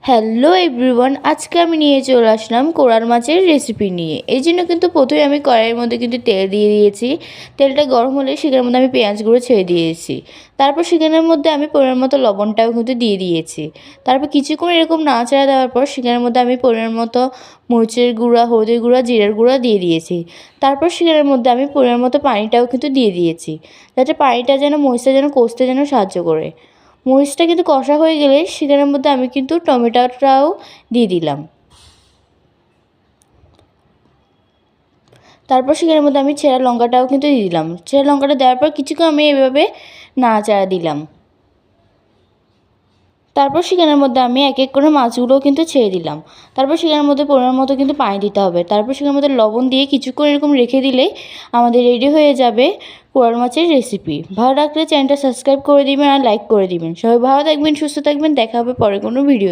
Hello everyone, আজকে আমি নিয়ে চলে আসলাম কোরাল মাছের রেসিপি নিয়ে। এই জন্য কিন্তু প্রথমে আমি কড়াইয়ের মধ্যে কিন্তু তেল দিয়ে দিয়েছি। তেলটা গরম হলে সেখানের মধ্যে আমি পেঁয়াজগুলো ছেড়ে দিয়েছি। তারপর সেখানের মধ্যে আমি পরিমাণ মতো লবণটাও কিন্তু দিয়ে দিয়েছি। তারপর কিছুক্ষণ এরকম নাড়াচাড়া দেওয়ার পর সেখানের মধ্যে আমি পরিমাণ মতো মরিচের গুঁড়া, হলুদের গুঁড়া, জিরার গুঁড়া দিয়ে দিয়েছি। তারপর সেখানের মধ্যে আমি পরিমাণ মতো পানিটাও কিন্তু দিয়ে দিয়েছি, যাতে পানিটা যেন মরিচটা যেন কষতে যেন সাহায্য করে। মরিচটা কিন্তু কষা হয়ে গেলে সেখানের মধ্যে আমি কিন্তু টমেটোটাও দিয়ে দিলাম। তারপর সেখানের মধ্যে আমি ছেঁড়া লঙ্কাটাও কিন্তু দিয়ে দিলাম। ছেঁড়া লঙ্কাটা দেওয়ার পর কিছুক্ষণ আমি এভাবে নাড়াচাড়া দিলাম। তারপর সেখানের মধ্যে আমি এক এক করে মাছগুলোও কিন্তু ছেড়ে দিলাম। তারপর সেখানের মধ্যে পরিমাণ মতো কিন্তু পানি দিতে হবে। তারপর সেখানের মধ্যে লবণ দিয়ে কিছুক্ষণ এরকম রেখে দিলেই আমাদের রেডি হয়ে যাবে কোরাল মাছের রেসিপি। ভালো লাগলে চ্যানেলটা সাবস্ক্রাইব করে দিবেন আর লাইক করে দিবেন। সবাই ভালো থাকবেন, সুস্থ থাকবেন। দেখা হবে পরে কোনো ভিডিও।